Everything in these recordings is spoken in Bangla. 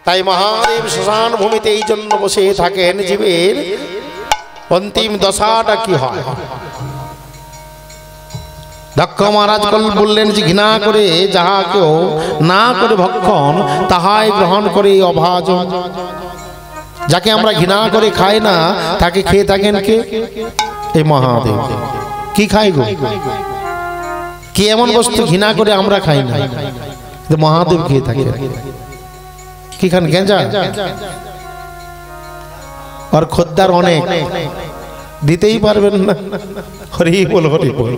তাই মহাদেব শ্মশান ভূমিতে এই জন্য বসে থাকেন জীবের অন্তিম দশাটা কি হয়। দক্ষ মহারাজ বললেন যে ঘৃণা করে যাহা কেউ না করে ভক্ষণ তাহাই গ্রহণ করে অভাজন। যাকে আমরা ঘৃণা করে খাই না তাকে খেয়ে থাকেন কে? এই মহাদেব। কি খাই গো? কি এমন বস্তু ঘৃণা করে আমরা খাই না, মহাদেব খেয়ে থাকে? কি খান? গেঁজা। আর খদ্দার অনেক, দিতেই পারবেন না। হরি বল হরি বল।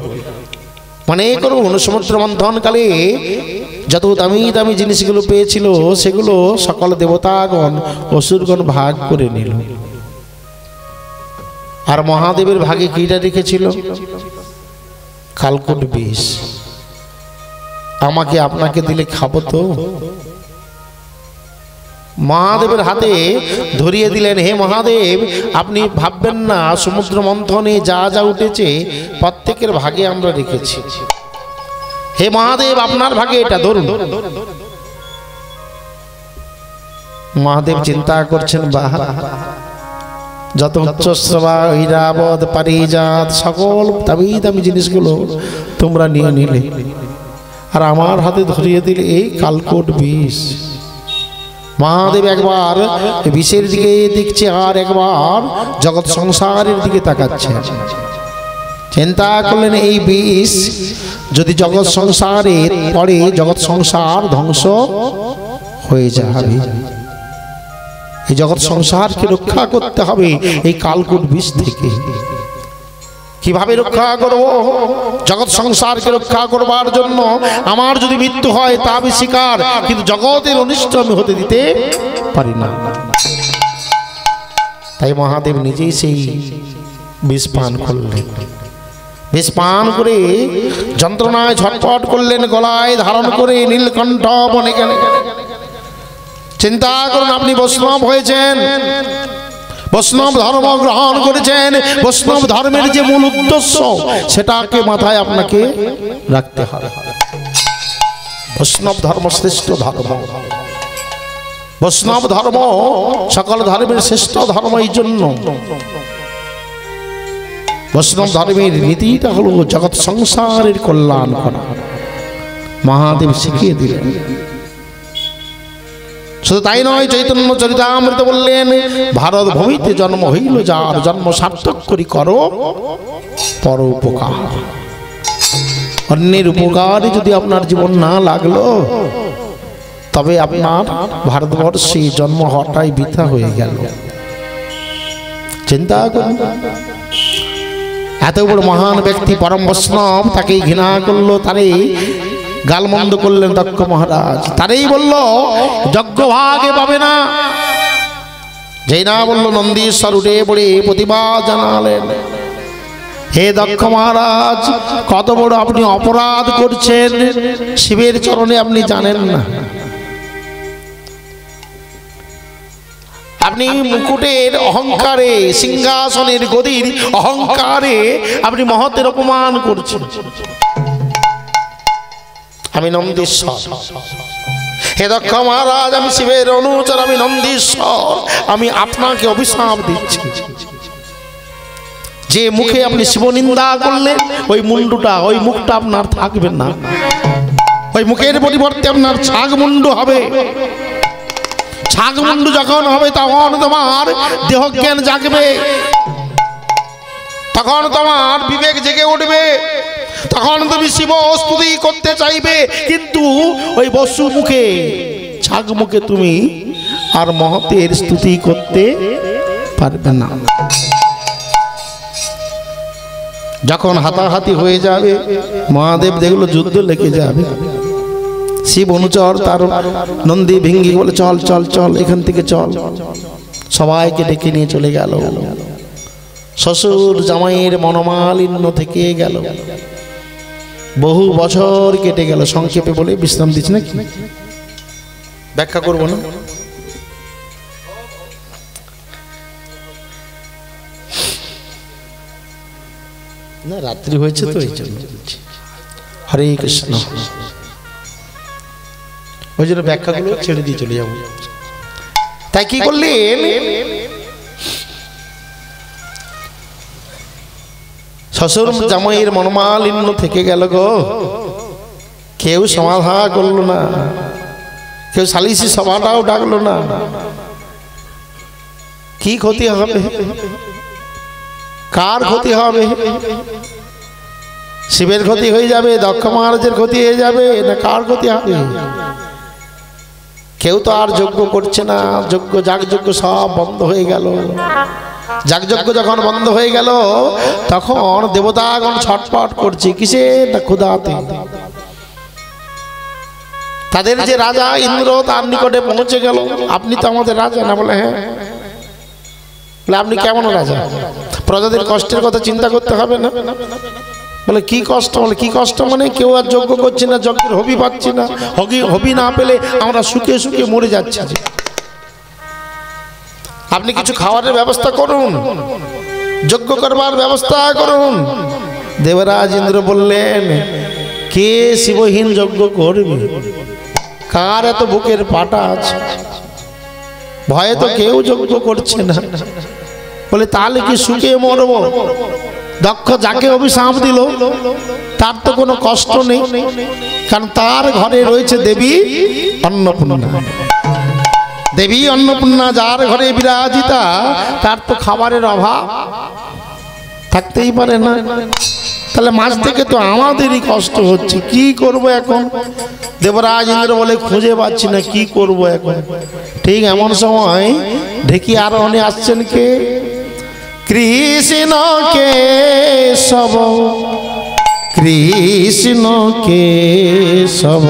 মনে করুন সমুদ্র মন্থন কালে যত দামি দামি জিনিসগুলো পেয়েছিল সেগুলো সকল দেবতাগণ অসুরগণ ভাগ করে নিল। আর মহাদেবের ভাগে কিটা রেখেছিল? কালকুট বিষ। আমাকে আপনাকে দিলে খাবো তো? মহাদেবের হাতে ধরিয়ে দিলেন। হে মহাদেব, আপনি ভাববেন না সমুদ্র মন্থনে যা যা উঠেছে প্রত্যেকের ভাগে আমরা রেখেছি। হে মহাদেব, আপনার ভাগে এটা ধরুন। মহাদেব চিন্তা করছেন, বাহ, যত উচ্চশ্রবা ঐরাবত পারিজাত সকল দামি দামি জিনিসগুলো তোমরা নিয়ে নিলে, আর আমার হাতে ধরিয়ে দিলে এই কালকোট বিষ। মহাদেব একবার বিষের দিকে দেখছে আর একবার জগৎ সংসারের দিকে তাকাচ্ছে। চিন্তা করলেন এই বিষ যদি জগৎ সংসারে পড়ে জগৎ সংসার ধ্বংস হয়ে যাবে। এই জগৎ সংসারকে রক্ষা করতে হবে এই কালকুট বিষ থেকে। কিভাবে রক্ষা করব? জগৎ সংসারকে রক্ষা করবার জন্য আমার যদি মৃত্যু হয় তা আমি স্বীকার, কিন্তু জগতের অনিষ্ট আমি হতে দিতে পারি না। তাই মহাদেব নিজেই সেই বিষ পান করলেন। বিষ পান করে যন্ত্রণায় ছটফট করলেন, গলায় ধারণ করে নীলকণ্ঠ বনে গেলেন। চিন্তা করুন, আপনি বৈষ্ণব হয়েছেন, বৈষ্ণব ধর্ম গ্রহণ করেছেন, বৈষ্ণব ধর্মের যে মূল উদ্দেশ্য সেটাকে মাথায় আপনাকে রাখতে হবে। বৈষ্ণব ধর্ম শ্রেষ্ঠ ধর্ম। বৈষ্ণব ধর্ম সকল ধর্মের শ্রেষ্ঠ ধর্ম। এই জন্য বৈষ্ণব ধর্মের নীতিটা হলো জগৎ সংসারের কল্যাণ করা। মহাদেব শিখিয়ে দিলেন। শুধু তাই নয়, চৈতন্য চরিতামৃত বললেন, ভারত ভূমিতে জন্ম হইল যার, জন্ম সার্থক করি করো পর উপকার। অন্যের উপকারে যদি আপনার জীবন না লাগলো তবে আপনার ভারতবর্ষে জন্ম হওয়াটাই বৃথা হয়ে গেল। চিন্তা করুন, এত বড় মহান ব্যক্তি পরম বৈষ্ণব, তাকেই ঘৃণা করলো, তারই গালমন্দ করলেন দক্ষ মহারাজ। তারই বলল যজ্ঞ ভাগে পাবে না। যেই না বলল নন্দীশ্বর উঠে পড়ে প্রতিবাদ জানালেন, হে দক্ষ মহারাজ, কত বড় আপনি অপরাধ করছেন, শিবের চরণে আপনি জানেন না। আপনি মুকুটের অহংকারে, সিংহাসনের গদির অহংকারে আপনি মহতের অপমান করছেন। আমি নন্দীশ্বর। হে দক্ষ মহারাজ, আমি শিবের অনুচর, আমি নন্দীশ্বর, আমি আপনাকে অভিশাপ দিচ্ছি। যে মুখে আপনি শিব নিন্দা করলেন ওই মুন্ডুটা, ওই মুখটা আপনার থাকবে না। ওই মুখের পরিবর্তে আপনার ছাগ মুন্ডু হবে। ছাগ মুন্ডু যখন হবে তখন তোমার দেহ জ্ঞান জাগবে, তখন তোমার বিবেক জেগে উঠবে, তখন তুমি শিব স্তুতি করতে চাইবে। কিন্তু ওই বসু মুখে, ছাগ মুখে তুমি আর মহতের স্তুতি করতে পারবে না। যখন হাতাহাতি হয়ে যাবে, মহাদেব দেখলো যুদ্ধ লেগে যাবে, শিব অনুচর তার নন্দী ভিঙ্গি বলে চল চল চল, এখান থেকে চল। সবাইকে ডেকে নিয়ে চলে গেল। শ্বশুর জামাইয়ের মনোমালিন্য থেকে গেল। বহু বছর কেটে গেল। সংক্ষেপে বলে বিশ্রাম দিচ্ছি নাকি, ব্যাখ্যা করবো না। না, রাত্রি হয়েছে তো এই জন্য। হরে কৃষ্ণ। ওই জন্য ব্যাখ্যাগুলো ছেড়ে দিয়ে চলে যাবো। তাই কি করলেন, শ্বশুর জামাইয়ের মনোমালিন্য থেকে গেল গো, কেউ সমাধান করলো না, কেউ সালিসি সভাটাও ডাকলো না। কি ক্ষতি হবে, কার ক্ষতি হবে? শিবের ক্ষতি হয়ে যাবে, দক্ষ মহারাজের ক্ষতি হয়ে যাবে, না কার ক্ষতি হবে? কেউ তো আর যজ্ঞ করছে না, যজ্ঞ যাগযজ্ঞ সব বন্ধ হয়ে গেল। যাগযজ্ঞ যখন বন্ধ হয়ে গেল তখন দেবতাগণ ছটফট করছে, কিসে না ক্ষুধাতে। তাদের যে রাজা ইন্দ্র তার নিকটে পৌঁছে গেল, আপনি তো আমাদের রাজা না? বলে হ্যাঁ। বলে আপনি কেমন রাজা? প্রজাদের কষ্টের কথা চিন্তা করতে হবে না? বলে কি কষ্ট? বলে কি কষ্ট মানে কেউ আর যজ্ঞ করছে না, যজ্ঞের হবি পাচ্ছি না, হবি না পেলে আমরা শুকিয়ে শুকিয়ে মরে যাচ্ছি। আপনি কিছু খাবারের ব্যবস্থা করুন, যজ্ঞ করবার ব্যবস্থা করুন। দেবরাজ ইন্দ্র বললেন, কে শিবহীন যজ্ঞ করবে? কার এত বুকের পাটা আছে? ভয়ে তো কেউ যজ্ঞ করছে না। বলে তাহলে কি শুকিয়ে মরবো? দক্ষ যাকে অভিশাপ দিল তার তো কোনো কষ্ট নেই, কারণ তার ঘরে রয়েছে দেবী অন্নপূর্ণা। দেবী অন্নপূর্ণা যার ঘরে বিরাজিতা, তার তো খাবারের অভাব থাকতেই পারে না। তাহলে মাঝ থেকে তো আমাদেরই কষ্ট হচ্ছে, কি করব এখন? দেবরাজ ইন্দ্র বলে খুঁজে পাচ্ছি না, কি করব এখন? ঠিক এমন সময় ঢেকি আরোহণে আসছেন কে? কৃষ্ণ কেশব, কৃষ্ণ কেশব,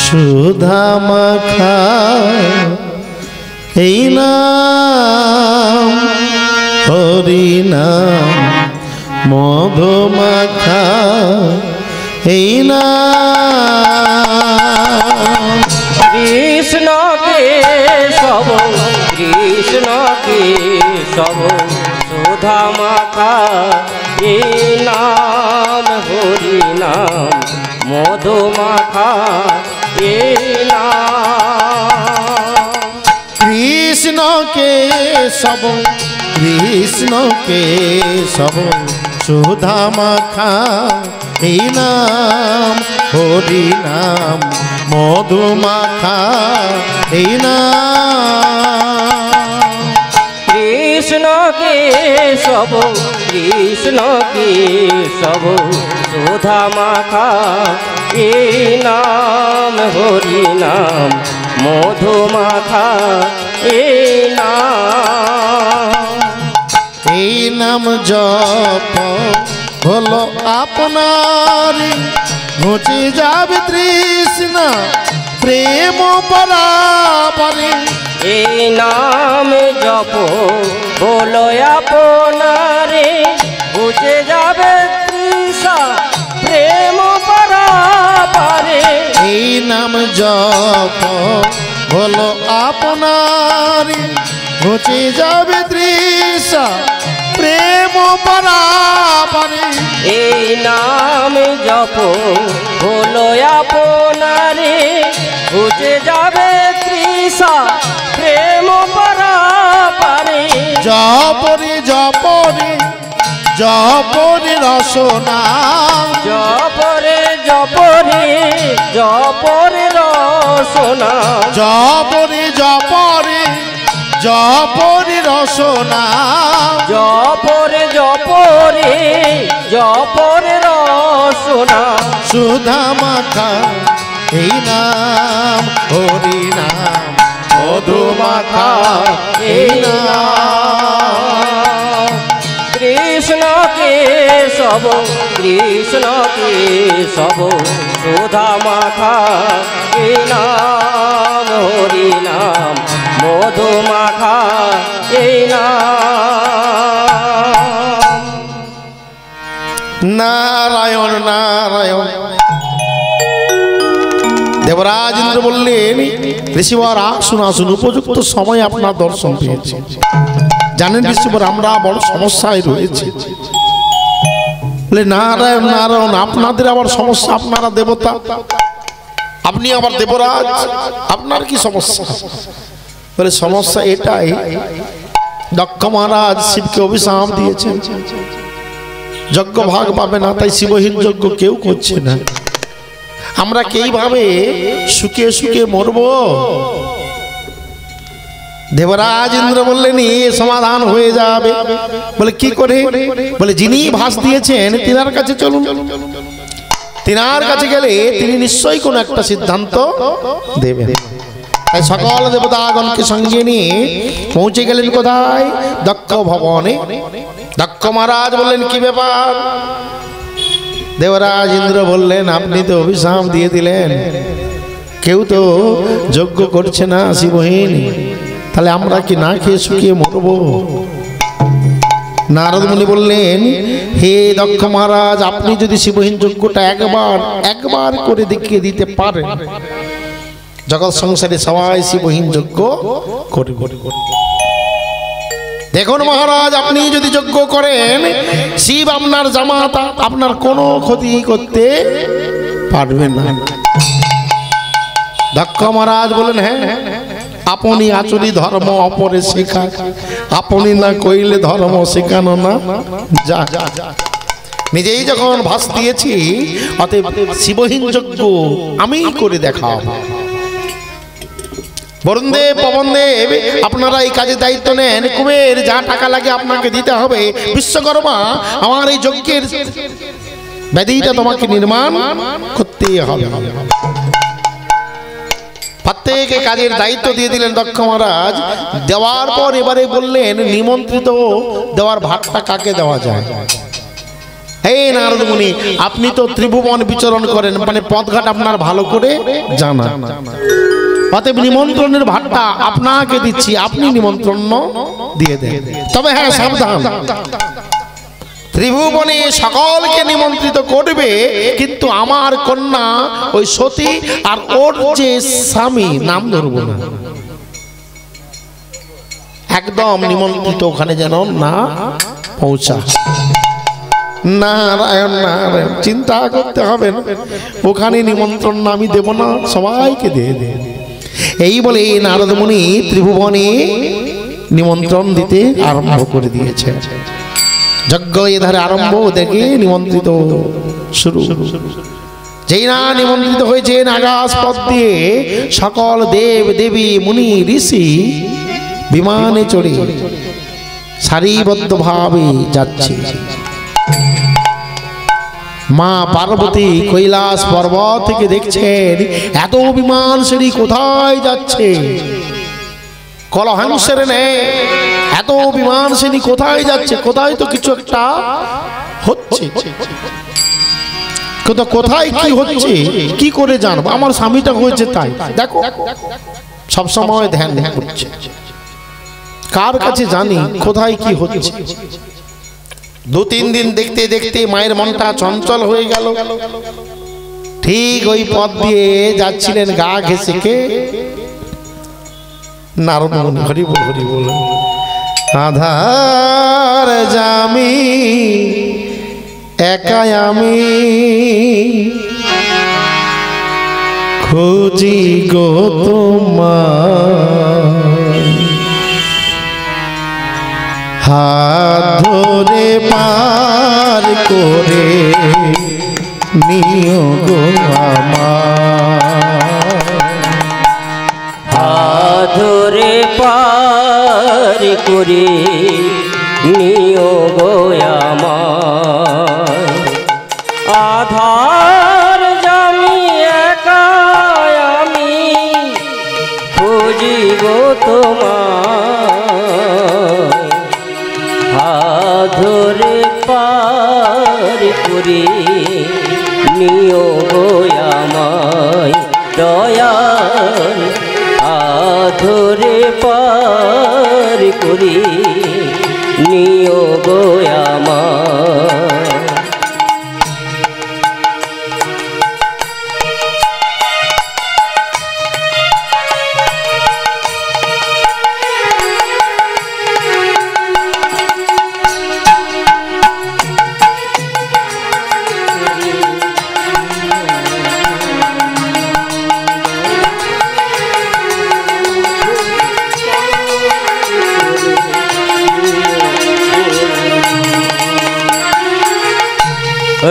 সুধা মাখা এই নাম, হরি নাম, মধু মাখা এই নাম। কৃষ্ণ কেশব, কৃষ্ণ কেশব, সুধা মাখা এই নাম, হরি নাম, মধু মাখা এই নাম। কৃষ্ণ কেশব, কৃষ্ণ কেশব, সুধা মাখা এই নাম, হরি নাম, মধু মাখা এই নাম। কৃষ্ণ কেশব, কৃষ্ণ কেশব, সুধা মাখা এই নাম, হরি নাম, মধু মাখা এই নাম। এই নাম জপ হলো আপনার, ঘুচে যাবে তৃষ্ণা প্রেম পরাপরে। এই নাম জপ হলো আপনারে, বুঝে যাবে তৃষা প্রেম পরাপারে। এই নাম জপ হলো আপনার, ঘুচে যাবে তৃষা প্রেম পরাপরে। এই নাম জপ হলো আপনারে, বুঝে যাবে তৃষা প্রেম পরাপারে। জপরে জপরে জপরে রসনা, জপরে জপরে জপরে রসনা, জপরে জপরে জপরে রসনা, জপরে জপরে জপরে রসনা। সুধা মাখা এই নাম, হরি নাম, মধু মাখা এই নাম। কৃষ্ণ কেশব, কৃষ্ণ কেশব, সুধা মাখা এই নাম, হরি নাম, মধু মাখা এই নাম। নারায়ণ নারায়ণ। দেবরাজ ইন্দ্র বললেন, ঋষিবর আসুন আসুন, উপযুক্ত সময় আপনার দর্শন পেয়েছে। জানেন ঋষিবর, আমরা বড় সমস্যায় রয়েছে। বলে নারায়ণ নারায়ণ, আপনাদের আবার সমস্যা? আপনারা দেবতা, আপনি আবার দেবরাজ, আপনার কি সমস্যা? বলে সমস্যা এটাই, দক্ষ মহারাজ শিবকে অভিশাপ দিয়েছেন, যজ্ঞ ভাগ পাবে না, তাই শিবহীন যজ্ঞ কেউ করছে না। আমরা কিভাবে সুখে সুখে মরব? দেবরাজ ইন্দ্র বললেন এ সমাধান হয়ে যাবে। বলে কি করে? বলে যিনি ভাস দিয়েছেন তিনার কাছে চলুন, তিনার কাছে গেলে তিনি নিশ্চয়ই কোনো একটা সিদ্ধান্ত দেবেন। তাই সকল দেবতাগণকে সঙ্গে নিয়ে পৌঁছে গেলেন কোথায়? দক্ষ ভবনে। দক্ষ মহারাজ বললেন কি ব্যাপার? দেবরাজ ইন্দ্র বললেন আপনি তো অভিশাপ দিয়ে দিলেন, কেউ তো যজ্ঞ করছে না শিবহীন, তাহলে আমরা কি না খেয়ে শুকিয়ে মরব? নারদ মুনি বললেন হে দক্ষ মহারাজ, আপনি যদি শিবহীন যজ্ঞটা একবার করে দেখিয়ে দিতে পারেন, জগৎ সংসারে সবাই শিবহীন যজ্ঞ করবে। দেখুন মহারাজ, আপনি যদি যজ্ঞ করেন শিব আপনার জামাতা, আপনার কোনো ক্ষতি করতে পারবেন না। দক্ষ মহারাজ বলেন হ্যাঁ, আপনি আচরি ধর্ম অপরে শেখায়, আপনি না কইলে ধর্ম শেখানো না যা। নিজেই যখন ভাস দিয়েছি, অতএব শিবহীন যজ্ঞ আমি করে দেখাবো। বরুণ দেব, পবন দেব, আপনারা এই কাজে দায়িত্ব নেন। কুবের, যা টাকা লাগে আপনাকে দিতে হবে। বিশ্বকর্মা, আমার এই যজ্ঞের বেদিটা তোমাকে নির্মাণ করতে হবে। প্রত্যেকে কাজের দায়িত্ব দিয়ে দিলেন দক্ষ মহারাজ। দেওয়ার পর এবারে বললেন নিমন্ত্রিত দেওয়ার ভাগটা কাকে দেওয়া যায়? হে নারদ মুনি, আপনি তো ত্রিভুবন বিচরণ করেন, মানে পথঘাট আপনার ভালো করে জানা, অতএব নিমন্ত্রণের ভাগটা আপনাকে দিচ্ছি, আপনি নিমন্ত্রণ দিয়ে দেন। তবে হ্যাঁ সাবধান, ত্রিভুবনে সকলকে নিমন্ত্রিত করবে, কিন্তু আমার কন্যা ওই সতী আর ওর যে স্বামী নাম ধরবো না। একদম নিমন্ত্রিত ওখানে যেন না পৌঁছা। নারায়ণ নারায়ণ, চিন্তা করতে হবে না, ওখানে নিমন্ত্রণ আমি দেব না, সবাইকে দিয়ে দে। এই বলে নারদ মুনি ত্রিভুবনে নিমন্ত্রণ দিতে আরম্ভ করে দিয়েছে। যজ্ঞ এধারে আরম্ভ, দেখে নিমন্ত্রিত শুরু। যেই না নিমন্ত্রিত হয়েছেন, আকাশ পথ দিয়ে সকল দেব দেবী মুনি ঋষি বিমানে চড়ে সারিবদ্ধ ভাবে যাচ্ছে। মা পার্বতী কৈলাস পর্বত থেকে দেখছেন এত বিমান সেটি কোথায় যাচ্ছে, কলহাংসের নেই, এত বিমান সেটি কোথায় যাচ্ছে? কোথায় তো কিছু একটা হচ্ছে, কোথায় কি হচ্ছে কি করে জানবো? আমার স্বামীটা হয়েছে তাই দেখো, সব সময় ধ্যান করছে, কার কাছে জানি কোথায় কি হচ্ছে। দু তিন দিন দেখতে দেখতে মায়ের মনটা চঞ্চল হয়ে গেল। ঠিক ওই পথ দিয়ে যাচ্ছিলেন গা ঘেঁষে কে? নারদ মুনি। হরি বল হরি বল। আধার জামি একাই আমি খুঁজি গো তোমার, হাত ধরে পার করে নিও গো আমার, হাত ধরে পার করে নিও গো আমার। আধার জামি একাই আমি খুঁজি গো তোমার, হাত ধরে পার করে নিও গো আমায় দয়াল, হাত ধরে পার করে নিও গো আমায়।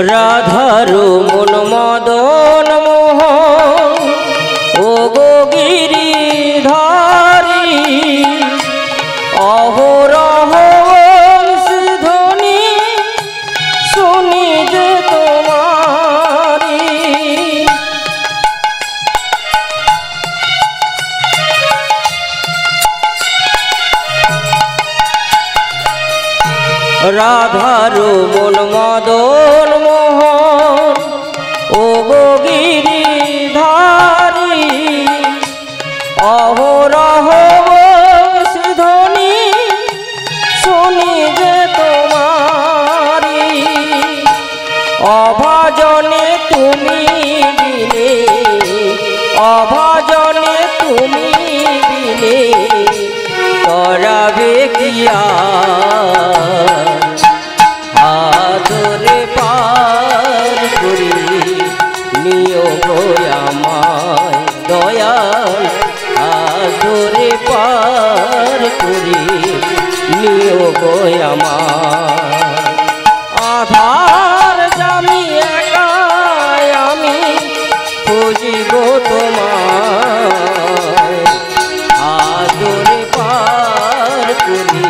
রাধার মন মদন মোহন ও গো গিরিধারী অহরহ ধ্বনি শুনি যে তোমারি রাধার মন মদন মোহন ও গো গিরিধারী অহরহ ধ্বনি শুনি যে তোমারি অভাজনে তুমি বিনে অভাজনে তুমি বিনে করাবে কিয়া আদরে পার করি নিও গো আমায় দয়াল আদরে পার করি নিও গো আমায় আধার জামি একা আমি খুঁজিব তোমায় আদরে পার করি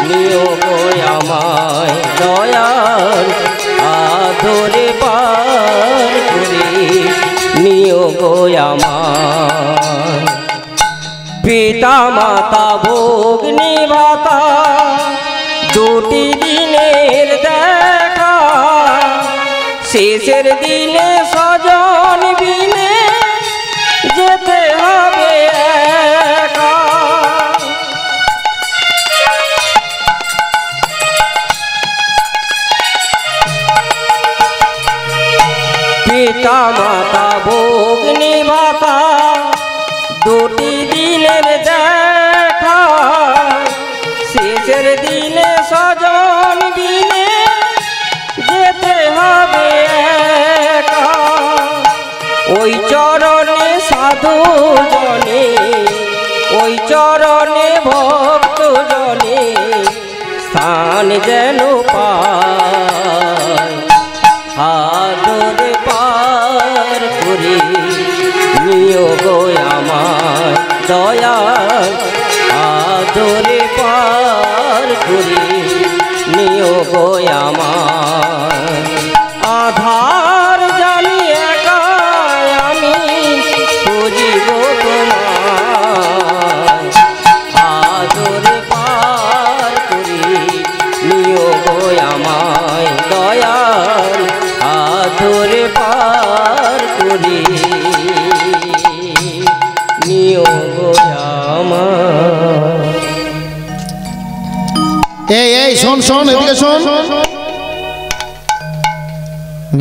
নিও গো আমায় দয়াল আদরে পার করি নিও গো আমায় পিতা মাতা ভগ্নী ভাতা দুটি দিনের দেখা শেষের দিনে স্বজন বিনে যেতে হবে একা পিতা মাতা ভগ্নী ভাতা দুটি দিনের দেখা শেষের দিনে স্বজন দিনে যেতে হবে একা ওই চরণে সাধু জনে ওই চরণে ভক্ত জনে স্থান যেন পায় আদরে পার করি নিও গো আমায় দয়াল আদরে পার করি নিও গো আমায় আধার জানি একা আমি খুঁজিব তোমায় আদরে পার করি নিও গো আমায় দয়াল আদরে পার করি নিও গো আমায় এই শোন শোন এদিকে শোন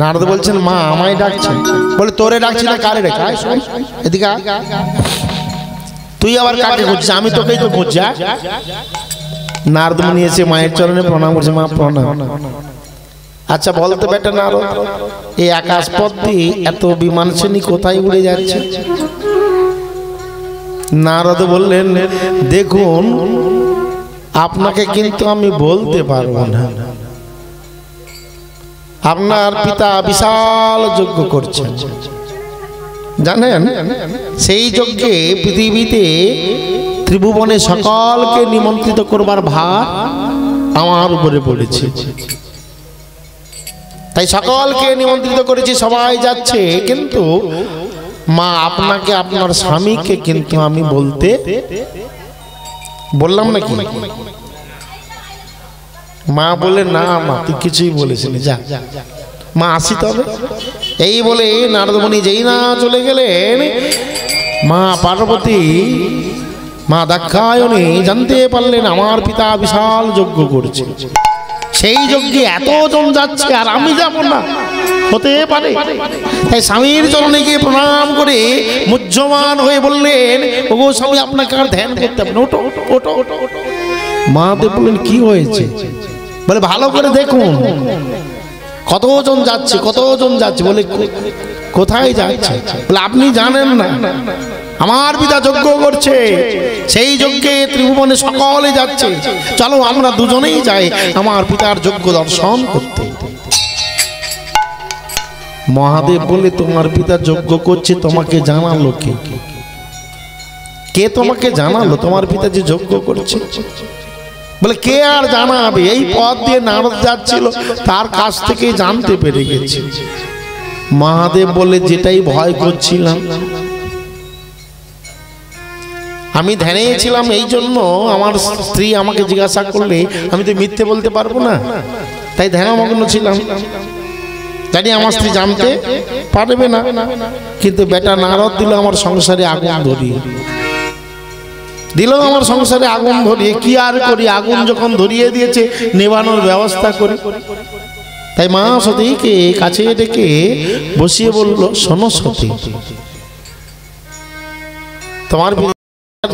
নারদ বলছেন মা আমায় ডাকছে বলে তোরে ডাকছি না কারে ডাক আয় শোন এদিকে তুই আবার কাকে খুঁজছিস আমি তোকেই তো খুঁজছি নারদ মুনি এসে মায়ের চরণে প্রণাম করছে মা প্রণাম আচ্ছা বলতে বেটা নারদ এই আকাশ পথ দিয়ে এত বিমান শ্রেণী কোথায় উড়ে যাচ্ছে নারদ বললেন দেখুন আপনাকে কিন্তু আমি বলতে পারবো না আপনার পিতা বিশাল যজ্ঞ করছেন জানেন সেই যজ্ঞে পৃথিবীতে ত্রিভুবনে সকলকে নিমন্ত্রিত করবার ভার আমার উপরে পড়েছে তাই সকলকে নিমন্ত্রিত করেছি সবাই যাচ্ছে কিন্তু মা আপনাকে আপনার স্বামীকে কিন্তু আমি বলতে বললাম নাকি মা বলে না মা তুই কিছুই বলেছিলি যা মা আসি তবে এই বলে নারদ মুনি যেই না চলে গেলেন মা পার্বতী মা দাক্ষায়ণী জানতে পারলেন আমার পিতা বিশাল যজ্ঞ করছে সেই যজ্ঞে এতজন যাচ্ছে আর আমি যাব না হতে পারে তাই স্বামীর চরণে গিয়ে প্রণাম করে মুহ্যমান হয়ে বললেন ওগো স্বামী আপনাকে আর ধ্যান করতে হবে না ওটো ওটো ওটো মা তো বললেন কি হয়েছে বলে ভালো করে দেখুন কতজন যাচ্ছে বলে কোথায় যাচ্ছে বলে আপনি জানেন না আমার পিতা যজ্ঞ করছে সেই যজ্ঞে ত্রিভুবনে সকলে যাচ্ছে চলো আমরা দুজনেই যাই আমার পিতার যজ্ঞ দর্শন করতে মহাদেব বলে তোমার পিতা যজ্ঞ করছে, তোমাকে জানালো কে? কে তোমাকে জানালো তোমার পিতা যে যজ্ঞ করছে? বলে কে আর জানাবে, এই পথ দিয়ে নারদ যাচ্ছিল, তার কাছ থেকে জানতে পেরে গেছে। মহাদেব বলে যেটাই ভয় করছিলাম, আমি ধ্যানে ছিলাম, এই জন্য আমার স্ত্রী আমাকে জিজ্ঞাসা করলে আমি তো মিথ্যে বলতে পারবো না, তাই ধ্যানমগ্ন ছিলাম, জানি আমার স্ত্রী জানতে পারবে না। কিন্তু বেটা নারদ দিল আমার সংসারে আগুন ধরিয়ে, দিল আমার সংসারে আগুন ধরিয়ে। কি আর করি, আগুন যখন ধরিয়ে দিয়েছে নেভানোর ব্যবস্থা করি। তাই মা সতীকে কাছে ডেকে বসিয়ে বলল, শোনো সতী, তোমার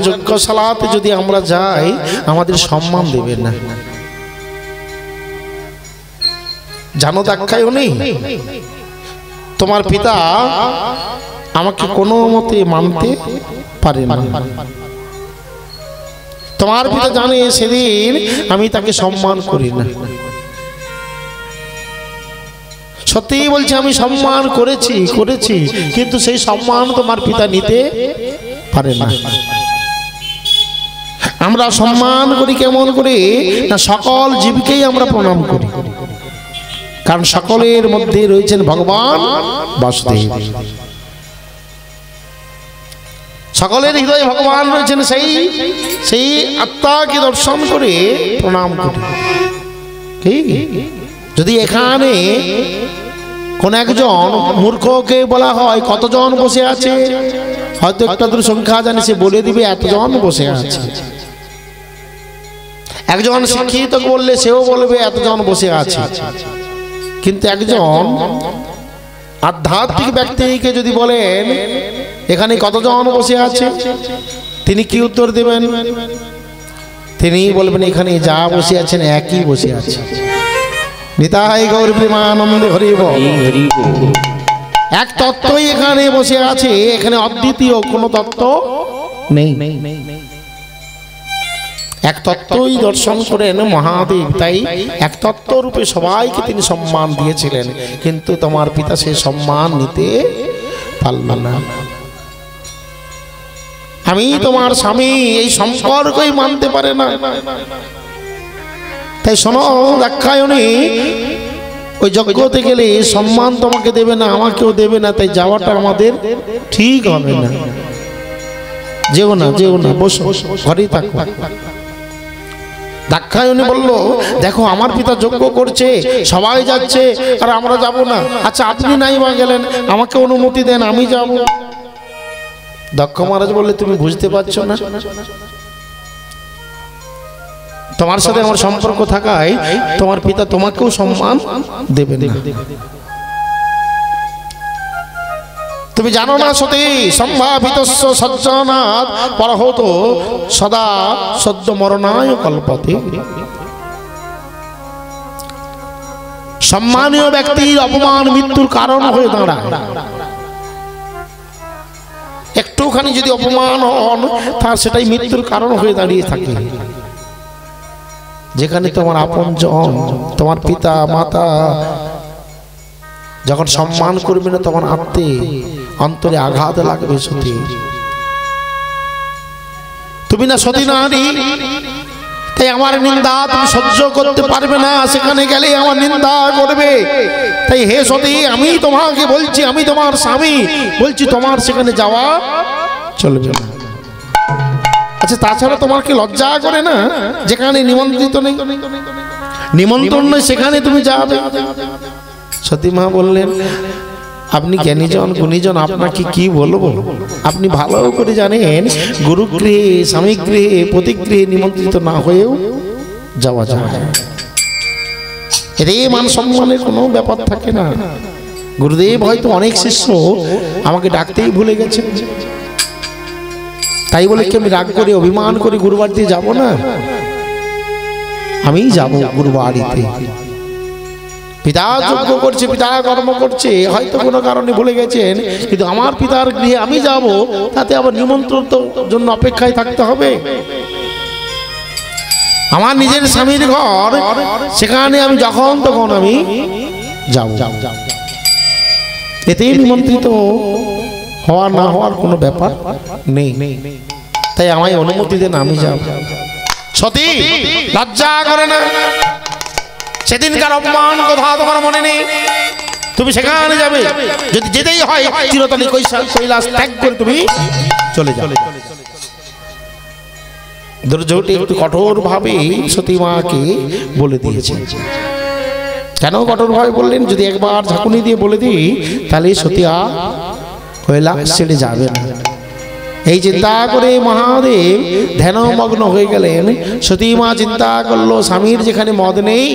যজ্ঞশালাতে যদি আমরা যাই আমাদের সম্মান দেবে না, জানো দাক্ষায়ও নেই, তোমার পিতা আমাকে কোনো মতে মানতে পারে না। তোমার পিতা জানে সেদিন আমি তাকে সম্মান করি না। সত্যি বলছি, আমি সম্মান করেছি, কিন্তু সেই সম্মান তোমার পিতা নিতে পারে না। আমরা সম্মান করি কেমন করে না, সকল জীবকেই আমরা প্রণাম করি, কারণ সকলের মধ্যে রয়েছেন ভগবান বাসুদেব। সকলের হৃদয়ে ভগবান রয়েছেন, সেই আত্মাকে দর্শন করে প্রণাম করি। যদি এখানে কোন একজন মূর্খকে বলা হয় কতজন বসে আছে, হয়তো একটা দূর সংখ্যা জানি, সে বলে দিবে এতজন বসে আছে। একজন শিক্ষিত বললে সেও বলবে এতজন বসে আছে। কিন্তু একজন আধ্যাত্মিক ব্যক্তিকে যদি বলেন এখানে কতজন বসে আছে, তিনি কি উত্তর দেবেন? তিনি বলবেন এখানে যা বসে আছেন একই বসে আছে। নিতাই গৌর প্রেমানন্দে হরি বল। এক তত্ত্বই এখানে বসে আছে, এখানে অদ্বিতীয় কোনো তত্ত্ব নেই, এক তত্ত্বই দর্শন করেন মহাদেব। তাই এক তত্ত্ব রূপে সবাইকে তিনি সম্মান দিয়েছিলেন, কিন্তু তোমার পিতা সে সম্মান নিতে পারল না। আমি তোমার স্বামী, এই সম্পর্কই মানতে পারে না। তাই শোনো দাক্ষায়ণী, ওই যজ্ঞতে গেলে সম্মান তোমাকে দেবে না, আমাকেও দেবে না, তাই যাওয়াটা আমাদের ঠিক হবে না। যেও না, বসো, ঘরেই থাকো। দাক্ষায়ণী বলল, দেখো আমার পিতা যজ্ঞ করছে, সবাই যাচ্ছে, আর আমরা যাব না। আচ্ছা আপনি নাই বা গেলেন, আমাকে অনুমতি দেন, আমি যাব। দক্ষ মহারাজ বললে, তুমি বুঝতে পারছো না, তোমার সাথে আমার সম্পর্ক থাকায় তোমার পিতা তোমাকেও সম্মান দেবে না। তুমি জানো না সতী, সম্ভাবিতস্য সজ্জনাৎ পরহত সদা সদ্য মরণায় কল্পতে। সম্মানীয় ব্যক্তির অপমান মৃত্যুর কারণ হয়ে দাঁড়ায়। একটুখানি যদি অপমান হন, তার সেটাই মৃত্যুর কারণ হয়ে দাঁড়িয়ে থাকে। যেখানে তোমার আপনজন, তোমার পিতা মাতা যখন সম্মান করবে না, তখন আত্মে অন্তরে আঘাত লাগবে। সতী তুমি না সতী নারী, তাই আমার নিন্দা তুমি সহ্য করতে পারবে না, সেখানে গেলে আমার নিন্দা করবে। তাই হে সতী, আমি তোমাকে বলছি, আমি তোমার স্বামী বলছি, তোমার সেখানে যাওয়া চলবে না। আচ্ছা তাছাড়া তোমার কি লজ্জা করে না, যেখানে নিমন্ত্রিত নেই, নিমন্ত্রণ নেই, সেখানে তুমি যাবে? সতী মা বললেন, আপনি জ্ঞানীজন গুণীজন, আপনাকে কি বলবো? আপনি ভালো করে জানেন গুরুগৃহে, স্বামী গৃহে, পতিগৃহে নিমন্ত্রিত না হয়েও যাওয়া যায়। এতে মান সম্মানের কোনো ব্যাপার থাকে না। গুরুদেব হয়তো অনেক শিষ্য আমাকে ডাকতেই ভুলে গেছে, তাই বলে কি আমি রাগ করে অভিমান করে গুরুবাড়িতে যাব না? আমি যাব গুরুবাড়িতে। পিতা যজ্ঞ করছে, পিতা কর্ম করছে, হয়তো কোনো কারণে ভুলে গেছেন, কিন্তু আমার পিতার গৃহে আমি যাব, তাতে আবার নিমন্ত্রণ জন্য অপেক্ষায় থাকতে হবে। আমার নিজের স্বামীর ঘর, সেখানে আমি যখন তখন আমি যাব। এতে নিমন্ত্রিত হওয়া না হওয়ার কোনো ব্যাপার নেই। তাই আমায় অনুমতি দেন, আমি যাব। সতী লজ্জা করে না? সেদিনকার অপমান কথা তোমার মনে নেই? তুমি সেখানে যাবে, যদি যেতেই হয় চিরতলী কৈলাস ত্যাগ করে তুমি চলে যাও। দুর্যোগটি একটু কঠোর ভাবে সতী মাকে বলে দিয়েছে। কেন কঠোর ভাবে বললেন? যদি একবার ঝাঁকুনি দিয়ে বলে দিই তাহলে সতী আর কৈলাস ছেড়ে যাবে না। এই চিন্তা করে মহাদেব ধ্যানমগ্ন হয়ে গেলেন। সতী মা চিন্তা করলো স্বামীর যেখানে মদ নেই,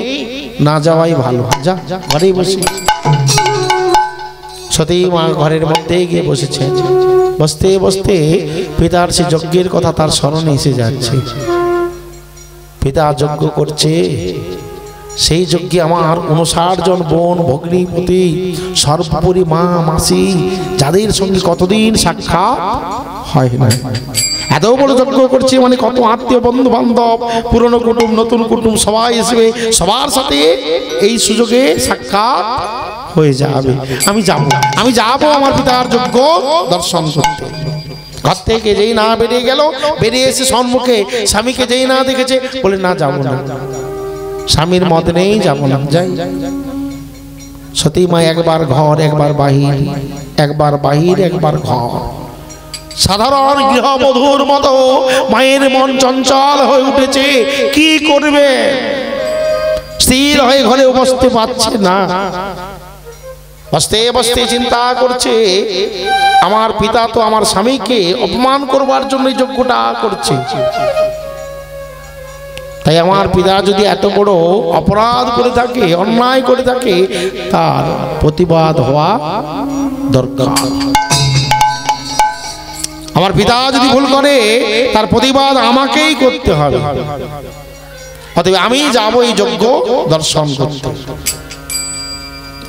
না যাওয়াই ভালো, যা ঘরেই বসে। সতী মা ঘরের মধ্যে গিয়ে বসেছেন। বসতে বসতে পিতার সে যজ্ঞের কথা তার স্মরণে এসে যাচ্ছে। পিতা যজ্ঞ করছে, সেই যজ্ঞে আমার 59 জন বোন ভগ্নিপতি, সর্বোপরি মা মাসি, যাদের সঙ্গে কতদিন সাক্ষাৎ হয় না। এত বড় যজ্ঞ করছে মানে কত আত্মীয় বন্ধু বান্ধব, পুরনো কুটুম নতুন কুটুম সবাই আসবে, সবার সাথে এই সুযোগে সাক্ষাৎ হয়ে যাবে। আমি যাব আমার পিতার যজ্ঞ দর্শন করতে। ঘর থেকে যেই না বেরিয়ে গেল, বেরিয়ে এসে সম্মুখে স্বামীকে যেই না দেখেছে, বলে না যাব না, স্বামীর মত নেই, যাব না, যাই। সতী মা একবার ঘর একবার বাহির, একবার বাহির একবার ঘর। সাধারণ গৃহবধূর মতো মায়ের মন চঞ্চল হয়ে উঠেছে। কি করবে? স্থির হয়ে ঘরে বসতে পারছে না। বসতে বসতে চিন্তা করছে, আমার পিতা তো আমার স্বামীকে অপমান করবার জন্য যজ্ঞটা করছে। তাই আমার পিতা যদি এত বড় অপরাধ করে থাকে, অন্যায় করে থাকে, তার প্রতিবাদ হওয়া দরকার। আমার পিতা যদি ভুল করে, তার প্রতিবাদ আমাকেই করতে হবে। অতএব আমি যাব এই যজ্ঞ দর্শন করতে।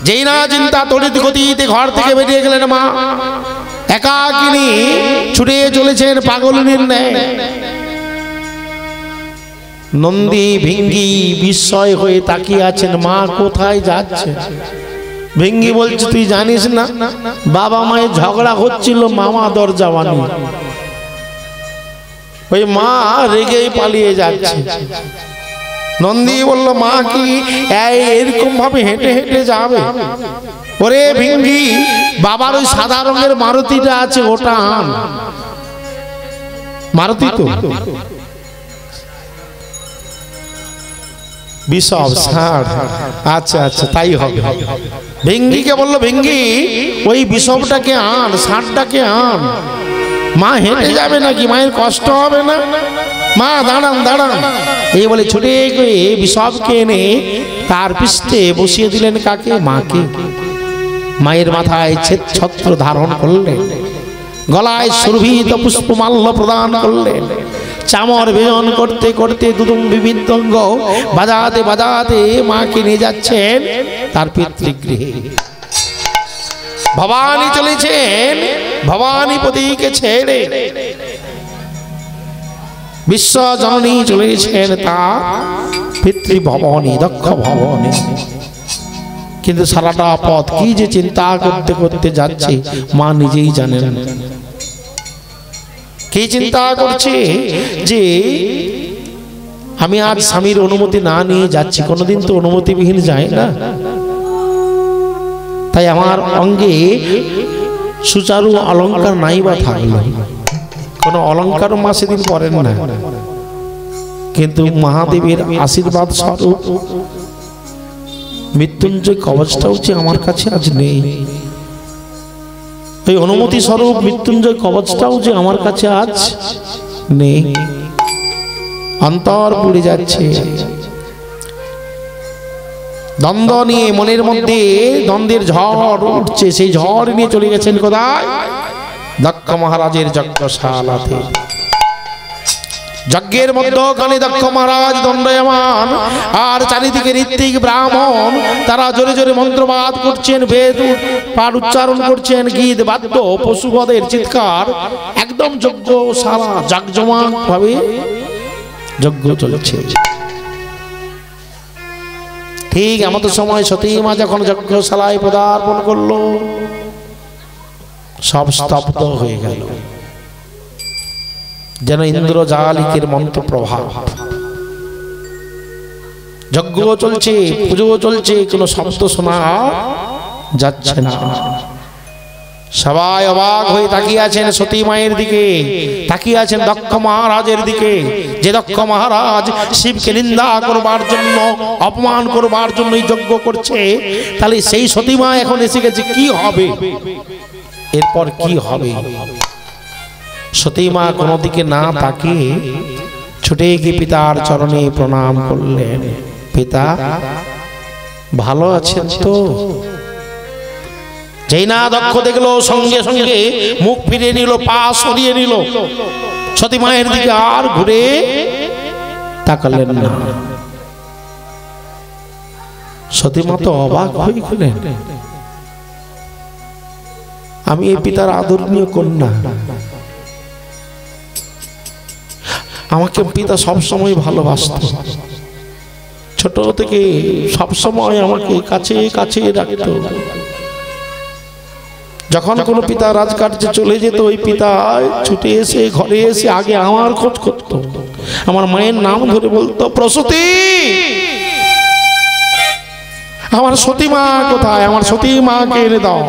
যেই না চিন্তা তড়িৎ গতিতে ঘর থেকে বেরিয়ে গেলেন মা। একাকিনী ছুটে চলেছেন পাগলিনীর ন্যায়। নন্দী ভিঙ্গি বিস্ময় হয়ে তাকিয়ে আছেন, মা কোথায় যাচ্ছে? ভিঙ্গি বলছে, তুই জানিস না বাবা মায়ের ঝগড়া হচ্ছিল মামা দরজাওয়ানি, ওই মা রেগেই পালিয়ে যাচ্ছে। নন্দী বলল, মা কি এরকম ভাবে হেঁটে হেঁটে যাবে? ওরে ভিঙ্গি, বাবার ওই সাদা রঙের মারুতিটা আছে, ওটা আন। মারুতি তো বিষব ষাঁড়, আচ্ছা আচ্ছা তাই হবে। ভিঙ্গিকে বললো, ভিঙ্গি ওই বিষবটাকে আন, ষাঁড়টাকে আন। মা হেঁটে যাবে নাকি? মায়ের কষ্ট হবে না? মা দাঁড়ান দাঁড়ান, এই বলে ছুটে গিয়ে বিষবকে এনে তার পৃষ্ঠে বসিয়ে দিলেন। কাকে? মাকে। মায়ের মাথায় ছত্র ধারণ করলেন, গলায় সুরভিত পুষ্পমাল্য প্রদান করলেন। চামর বেজন করতে করতে দুদুম বিবিধঙ্গ বাজাতে বাজাতে মাকে নিয়ে যাচ্ছেন তার পিতৃগৃহে। ভবানী চলেছেন ভবানীপতিকে ছেড়ে, বিশ্ব জননী চলেছেন তার পিতৃভবনী দক্ষ ভবনে। কিন্তু সারাটা পথ কি যে চিন্তা করতে করতে যাচ্ছে মা নিজেই জানেন। কি চিন্তা করছে যে আমি আজ স্বামীর অনুমতি না নিয়ে যাচ্ছি। কোনোদিন তো অনুমতিবিহীন যায় না। তাই আমার অঙ্গে সুচারু অলঙ্কার নাই বা থাকলো, কোনো অলঙ্কার মা সেদিন পরেন না। কিন্তু মহাদেবের আশীর্বাদ স্বরূপ মৃত্যুঞ্জয় কবচটাও যে আমার কাছে আজ নেই। এই অনুমতি স্বরূপ মৃত্যুঞ্জয় কবচটাও যে আমার কাছে আজ নেই। অন্তর পুড়ে যাচ্ছে। দ্বন্দ্ব নিয়ে মনের মধ্যে দ্বন্দ্বের ঝড় উঠছে। সেই ঝড় নিয়ে চলে গেছেন কোথায়? দক্ষ মহারাজের যজ্ঞশালাতে। যজ্ঞের মধ্যখানে দক্ষ মহারাজ দণ্ডায়মান, আর চারিদিকে ঋত্বিক ব্রাহ্মণ তারা জোরে জোরে মন্ত্রবাদ করছেন, বেদ পাঠ উচ্চারণ করছেন, গীত বাদ্য পশুপদের চিৎকার। একদম যজ্ঞশালা জাঁকজমক ভাবে যজ্ঞ চলছে। ঠিক এমন সময় সতী মা যখন যজ্ঞশালায় পদার্পণ করলো, সব স্তব্ধ হয়ে গেল, যেন ইন্দ্রজালিকের মন্ত্র প্রভাব। যজ্ঞ চলছে, পুজো চলছে, কোনো শব্দ শোনা যাচ্ছে না। সবাই অবাক হয়ে তাকিয়ে আছেন সতী মায়ের দিকে, তাকিয়ে আছেন দক্ষ মহারাজের দিকে। যে দক্ষ মহারাজ শিবকে নিন্দা করবার জন্য, অপমান করবার জন্য যজ্ঞ করছে, তাহলে সেই সতী মা এখন এসে গেছে, কি হবে এরপর, কি হবে? সতী মা কোনো দিকে না তাকিয়ে ছুটে গিয়ে পিতার চরণে প্রণাম করলেন। পিতা, ভালো আছেন তো? যেই না দক্ষ দেখলো, সঙ্গে সঙ্গে মুখ ফিরিয়ে নিল, পা সরিয়ে নিল, সতী মায়ের দিকে আর ঘুরে তাকালেন না। সতী মা তো অবাক হয়ে গেলেন, আমি এই পিতার আদরণীয় কন্যা, আমাকে পিতা সবসময় ভালোবাসত, ছোট থেকে সবসময় আমাকে কাছে কাছে রাখত। যখন কোনো পিতা রাজকার্যে চলে যেত, ওই পিতা ছুটে এসে ঘরে এসে আগে আমার খোঁজ করত, আমার মায়ের নাম ধরে বলতো, প্রসূতি, আমার সতী মা কোথায়? আমার সতী মাকে এনে দাও।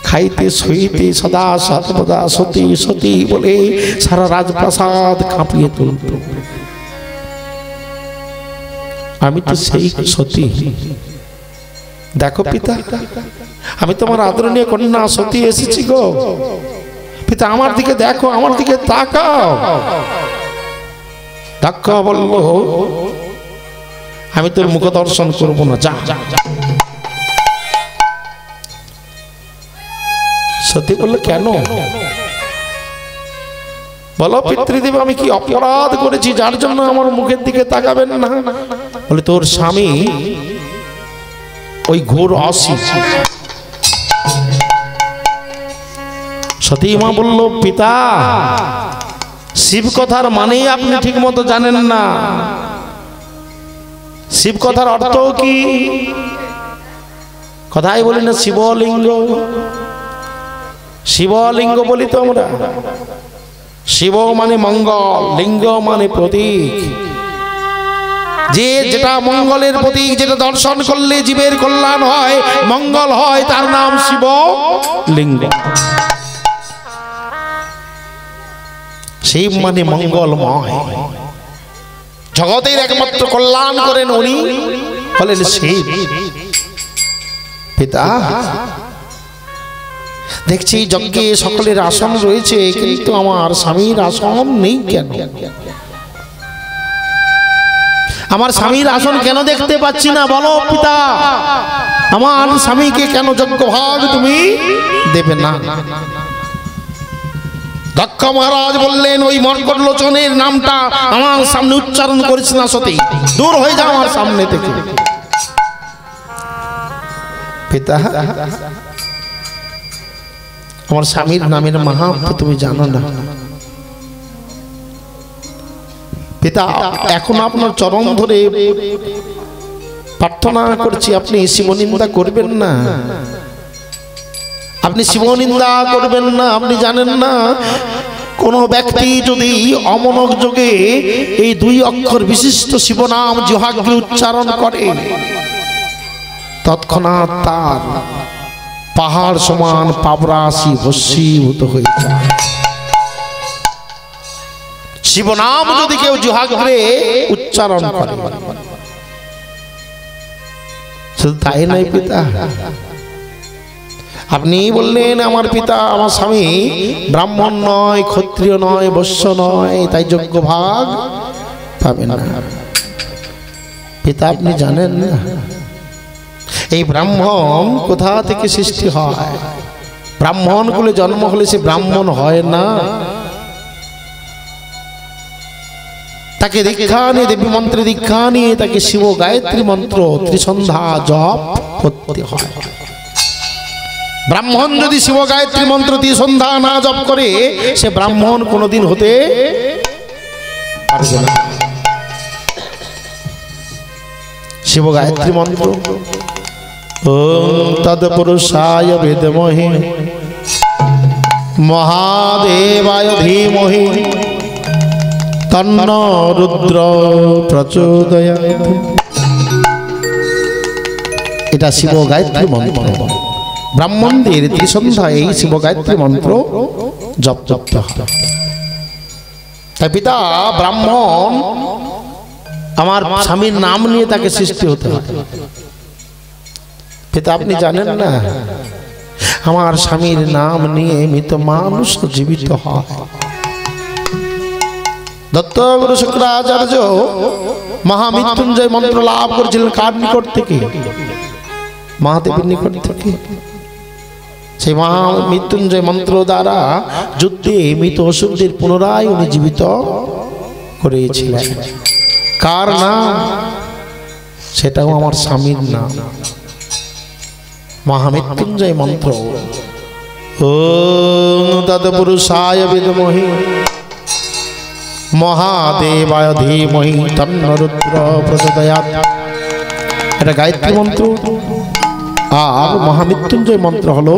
খাইতে শুইতে সদা সর্বদা সতী সতী বলে সারা রাজপ্রাসাদ কাঁপিয়ে তুলত। আমি তো সেই সতী। দেখো পিতা, আমি তোমার আদরণীয় কন্যা সতী এসেছি গো। পিতা, আমার দিকে দেখো, আমার দিকে তাকাও। দক্ষ বলল, আমি তোর মুখ দর্শন করবো না, যা। সতী বলল, কেন? বলো পিতৃদেব, আমি কি অপরাধ করেছি যার জন্য আমার মুখের দিকে তাকাবেন না? বলে, তোর স্বামী ওই ঘোর অসিত। সতী মা বলল, পিতা, শিব কথার মানে আপনি ঠিক মতো জানেন না। শিব কথার অর্থ কি? কথাই বলি না শিবলিঙ্গ, শিবলিঙ্গ বলি তো আমরা। শিব মানে মঙ্গল, লিঙ্গ মানে প্রতীক। যে যেটা মঙ্গলের প্রতীক, যেটা দর্শন করলে জীবের কল্যাণ হয়, মঙ্গল হয়, তার নাম শিব লিঙ্গ। শিব মানে মঙ্গলময়, জগতের একমাত্র কল্যাণ করেন উনি হলেন শিব। পিতা, দেখছি যজ্ঞে সকলের আসন রয়েছে, কিন্তু আমার স্বামীর আসন নেই কেন? আমার স্বামীর আসন কেন দেখতে পাচ্ছি না? বলো পিতা, আমার স্বামীকে কেন যজ্ঞ ভাগ তুমি দেবে না? দক্ষ মহারাজ বললেন, ওই মর্কটলোচনের নামটা আমার সামনে উচ্চারণ করিস না সতী, দূর হয়ে যাও আমার সামনে থেকে। পিতা, আমার স্বামীর নামের মাহাত্ম্য তুমি জানো না। পিতা, এখন আপনার চরণ ধরে প্রার্থনা করছি, আপনি শিবনিন্দা করবেন না, আপনি শিবনিন্দা করবেন না। আপনি জানেন না, কোন ব্যক্তি যদি অমনোযোগে এই দুই অক্ষর বিশিষ্ট শিবনাম জিহ্বাগ্রে উচ্চারণ করে, তৎক্ষণাৎ তার পাহাড় সমান পাবরাশি ভস্মীভূত হয়ে যায়। শিবনাম যদি কেউ জিহ্বাগ্রে উচ্চারণ করে, শুধু তাই নয় পিতা, আপনি বললেন আমার পিতা, আমার স্বামী ব্রাহ্মণ নয়, ক্ষত্রিয় নয়, বৈশ্য নয়, তাই যজ্ঞ ভাগ পাবেন না। পিতা, আপনি জানেন না এই ব্রাহ্মণ কোথা থেকে সৃষ্টি হয়? ব্রাহ্মণ কুলে জন্ম হলে সে ব্রাহ্মণ হয় না। তাকে দীক্ষা নিয়ে, দেবী মন্ত্রে দীক্ষা নিয়ে তাকে শিব গায়ত্রী মন্ত্র ত্রিসন্ধ্যা জপ করতে হয়। ব্রাহ্মণ যদি শিব গায়ত্রী মন্ত্র ত্রিসন্ধ্যা না জপ করে, সে ব্রাহ্মণ কোনোদিন হতে পারবে না। শিব গায়ত্রী মন্ত্র ওম তৎপুরুষায় বিদ্মহে মহাদেবায় ধীমহি তন্নো রুদ্র প্রচোদয়াৎ। এটা শিব গায়ত্রী মন্ত্র। ব্রাহ্মণদের ত্রিসন্ধ্যায় এই শিব গায়ত্রী মন্ত্র জপ করতে হয়। তাই পিতা ব্রাহ্মণ, আমার স্বামীর নাম নিয়ে তাকে সৃষ্টি হতে হয়। পিতা আপনি জানেন না, আমার স্বামীর নাম নিয়ে মৃত মানুষ জীবিত হয়। দত্তগুরু শুক্রাচার্য মহামৃত্যুঞ্জয় মন্ত্র লাভ করেছিলেন কার নিকট থেকে? মহাদেবের নিকট থেকে। সেই মহামৃত্যুঞ্জয় মন্ত্র দ্বারা যুদ্ধে মৃত অসুরদের পুনরায় উনি জীবিত করেছিলেন। কার নাম? সেটাও আমার স্বামীর নাম, মহামৃত্যুঞ্জয় মন্ত্র। ওম তৎপুরুষায় বিদ্মহে মহাদেবায় ধীমহি তন্নো রুদ্র প্রচোদয়াৎ। এটা গায়ত্রী মন্ত্র। আর মহামৃত্যুঞ্জয় মন্ত্র হলো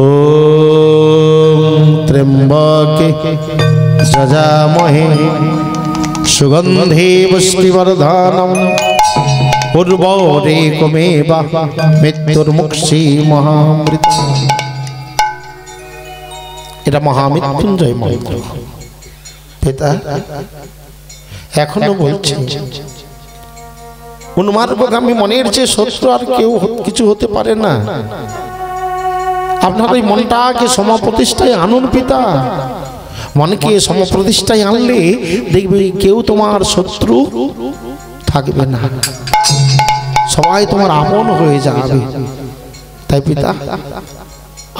ওম ত্র্যম্বকে যজামহে সুগন্ধি পুষ্টিবর্ধনম উর্বরেকমেবা মৃত্যুর্মুক্ষী মহামৃত। এটা মহামৃত্যুঞ্জয় মন্ত্র। পিতা এখনো বলছে, উন্মার্গগামী মনের যে শত্রু আর কেউ কিছু হতে পারে না। আপনার ওই মনটাকে সমপ্রতিষ্ঠায় আনুন পিতা। মনকে সমপ্রতিষ্ঠায় আনলে দেখবে কেউ তোমার শত্রু থাকবে না, সবাই তোমার আপন হয়ে যাবে। তাই পিতা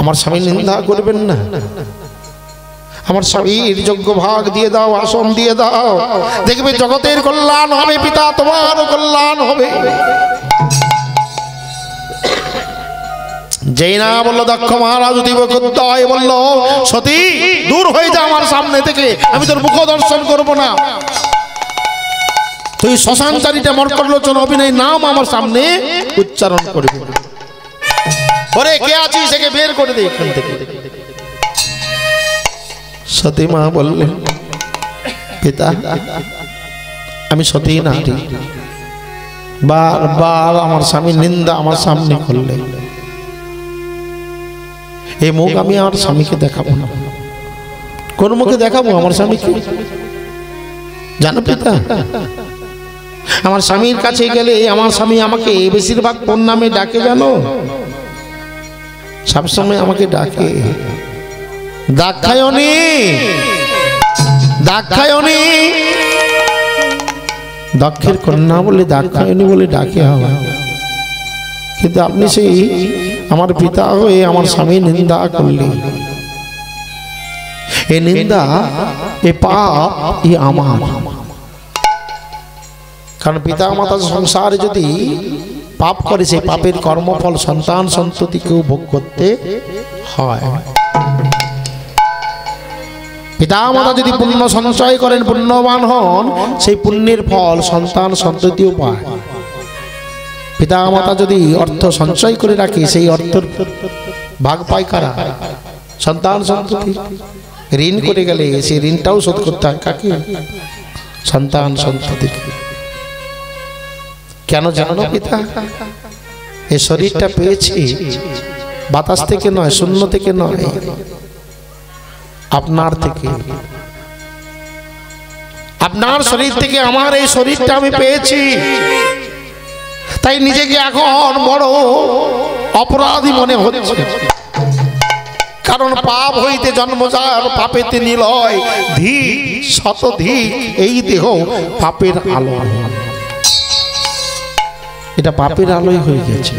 আমার স্বামী নিন্দা করবেন না। আমার স্বামীর যোগ্য ভাগ দিয়ে দাও, আসন দিয়ে দাও, দেখবে জগতের কল্যাণ হবে পিতা, তোমারও কল্যাণ হবে। যেই না বললো দক্ষ মহারাজ দিবকোদয় বলল, সতী দূর হয়ে যা আমার সামনে থেকে, আমি তোর মুখ দর্শন করবো না। তুই শ্মশানচারীটা মর্কটলোচন অভিনয় নাম আমার সামনে উচ্চারণ করবি। ওরে কে আছিস, একে বের করে দে এখান থেকে। সতী মা বললেন, পিতা আমি সতী নারী, বারবার আমার স্বামীর নিন্দা আমার সামনে করলেন। এই মুখ আমি আমার স্বামীকে দেখাবো না। কোন মুখে দেখাবো আমার স্বামীকে? জানো পিতা, আমার স্বামীর কাছে গেলে আমার স্বামী আমাকে বেশিরভাগ কোন নামে ডাকে জানো? সবসময় আমাকে ডাকে দাক্ষায়ণী, দাক্ষায়ণী। দক্ষের কন্যা বলে দাক্ষায়ণী বলে ডাকে হবে। কিন্তু আপনি সেই আমার পিতা হয়ে আমার স্বামী নিন্দা করলেন। এই নিন্দা, এ পাপ, এ আমার। কারণ পিতা মাতা সংসারে যদি পাপ করে, সেই পাপের কর্মফল সন্তান সন্ততিকেও ভোগ করতে হয়। পিতা মাতা যদি পুণ্য সঞ্চয় করেন, পুণ্যবান হন, সেই পুণ্যের ফল সন্তান সন্ততিও পায়। পিতা মাতা যদি অর্থ সঞ্চয় করে রাখে, সেই অর্থের ভাগ পায় কারা? সন্তান সন্ততি। ঋণ করে গেলে সেই ঋণটাও শোধ করতে হয় কাকে? সন্তান সন্ততিকে। কেন জানো পিতা? এই শরীরটা পেয়েছি বাতাস থেকে নয়, শূন্য থেকে নয়, আপনার থেকে। আপনার শরীর থেকে আমার এই শরীরটা আমি পেয়েছি। তাই নিজেকে এখন বড় অপরাধী মনে হচ্ছে। কারণ পাপ হইতে জন্মজার, পাপেতে নিলয়, ধিক শতধিক এই দেহ পাপের আলো। এটা পাপের আলোই হয়ে গেছে,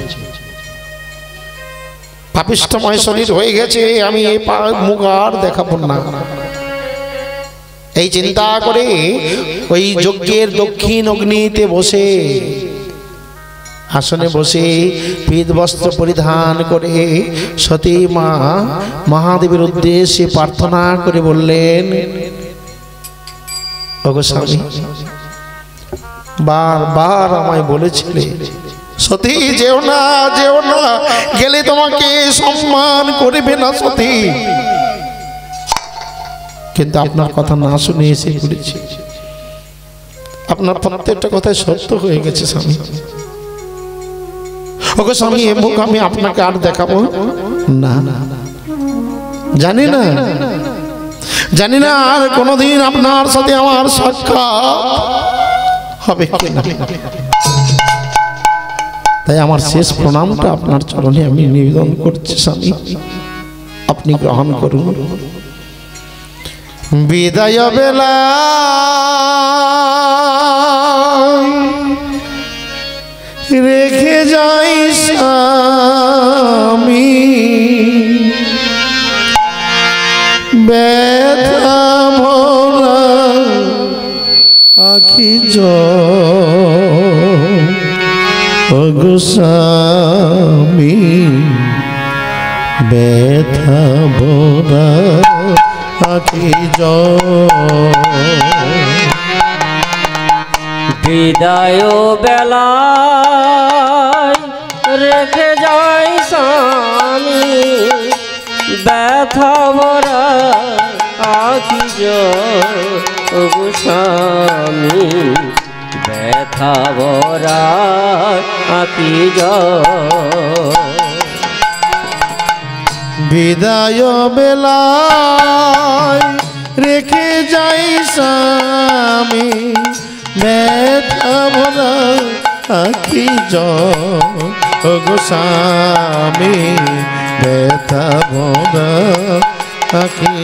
পাপিষ্ঠময় শরীর হয়ে গেছে। আমি এই মুখ আর দেখাবো না। এই চিন্তা করে ওই যজ্ঞের দক্ষিণ অগ্নিতে বসে, আসনে বসে পীত বস্ত্র পরিধান করে সতী মা মহাদেবের উদ্দেশ্যে প্রার্থনা করে বললেন, ওগো স্বামী, বারবার আমায় বলেছিলে সতী যেও না, যেও না, গেলে তোমাকে সম্মান করবে না সতী। কিন্তু আপনার কথা না শুনে এসে পড়েছি, আপনার প্রত্যেকটা কথায় সত্য হয়ে গেছে স্বামী। ওগো স্বামী, এ মুখ আমি আপনাকে আর দেখাবো না, জানি না, জানি না আর কোনোদিন আপনার সাথে আমার সাক্ষাৎ হবে কিনা। তাই আমার শেষ প্রণামটা আপনার চরণে আমি নিবেদন করছি স্বামী, আপনি গ্রহণ করুন। বিদায় বেলা রেখে যাই স্বামী, ব্যথা ভরা আখি ওগো স্বামী, ব্যথা ভরা আখি বিদায় বেলায় রেখে যাই স্বামী, ব্যথা ভরা আখি ওগো স্বামী, ব্যথা ভরা আখি বিদায় বেলায় রেখে যাই স্বামী, ব্যথা ভরা আখি ওগো স্বামী, ব্যথা ভরা আখি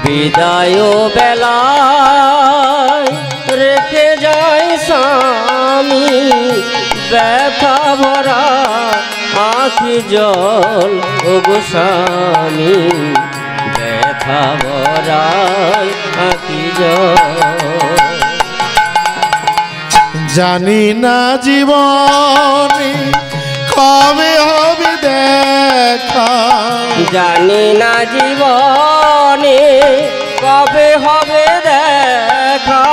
বিদায় বেলায় রেখে যাই স্বামী, ব্যথা ভরা আখি জল ওগো স্বামী, ব্যথা ভরা আখি জল। জানি না জীবনে কবে হবে দেখা, জানি না জীবনে কবে হবে দেখা,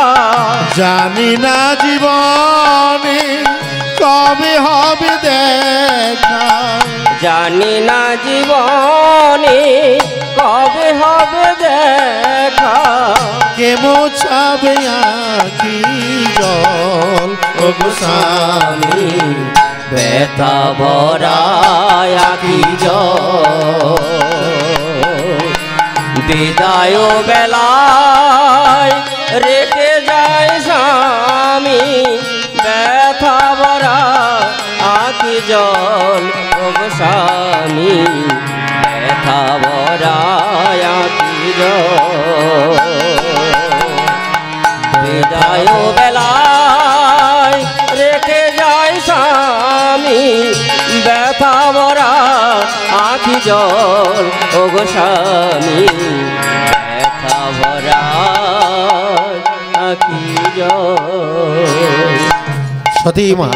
জানি না জীবনে কবে হবে দেখা, জানি না জীবনে কবে হবে দেখা, কে মোছাবে আখি জল ওগো স্বামী, ব্যথা ভরা আখি জল। বিদায় বেলায় রেখে যায় স্বামী, ব্যথা ভরা আখি জল ওগো স্বামী, ব্যথা ভরা আখি জল। বিদায় বেলায় রেখে যায় স্বামী, ব্যথা ভরা আখি জল ওগো স্বামী, ব্যথা ভরা আখি জল। সতী মা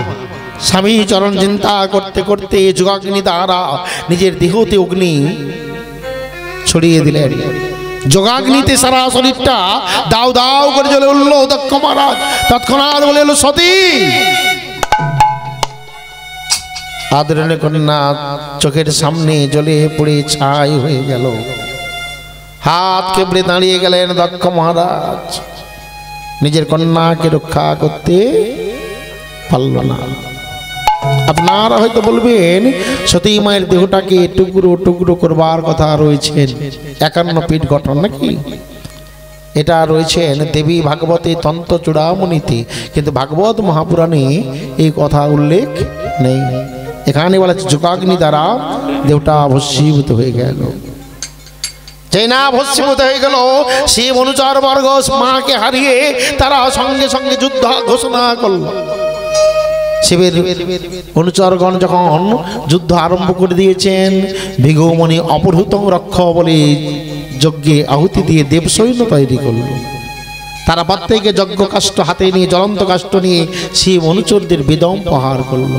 স্বামী চরণ চিন্তা করতে করতে যোগাগ্নি দ্বারা নিজের দেহতে অগ্নি ছড়িয়ে দিলেন। যোগাগ্নিতে সারা শরীরটা দাও দাও করে জ্বলে উঠল। দক্ষ মহারাজ তৎক্ষণাৎ বলে এলো, সতী আদরণীয় কন্যা চোখের সামনে জ্বলে পড়ে ছাই হয়ে গেল। হাত কেবড়ে দাঁড়িয়ে গেলেন দক্ষ মহারাজ, নিজের কন্যাকে রক্ষা করতে পারল না। আপনারা হয়তো বলবেন সতী মায়ের দেহটাকে টুকরো টুকরো করবার কথা রয়েছেন 51 পীঠ গঠন নাকি, এটা রয়েছেন দেবী ভাগবতে তন্ত্র চূড়ামণিতে, কিন্তু ভাগবত মহাপুরাণে এই কথা উল্লেখ নেই। এখানে বলা যোগাগ্নি দ্বারা দেহটা ভস্মীভূত হয়ে গেল। যেই না ভস্মীভূত হয়ে গেল, শিব অনুচর বর্গ মাকে হারিয়ে তারা সঙ্গে সঙ্গে যুদ্ধ ঘোষণা করল। শিবের অনুচরগণ যখন যুদ্ধ আরম্ভ করে দিয়েছেন, ভৃগুমণি অপহৃতং রক্ষ বলে যজ্ঞে আহুতি দিয়ে দেবসৈন্য তৈরি করল। তারা প্রত্যেকে যজ্ঞ কাষ্ঠ হাতে নিয়ে, জ্বলন্ত কাষ্ঠ নিয়ে শিব অনুচরদের বেদম প্রহার করল।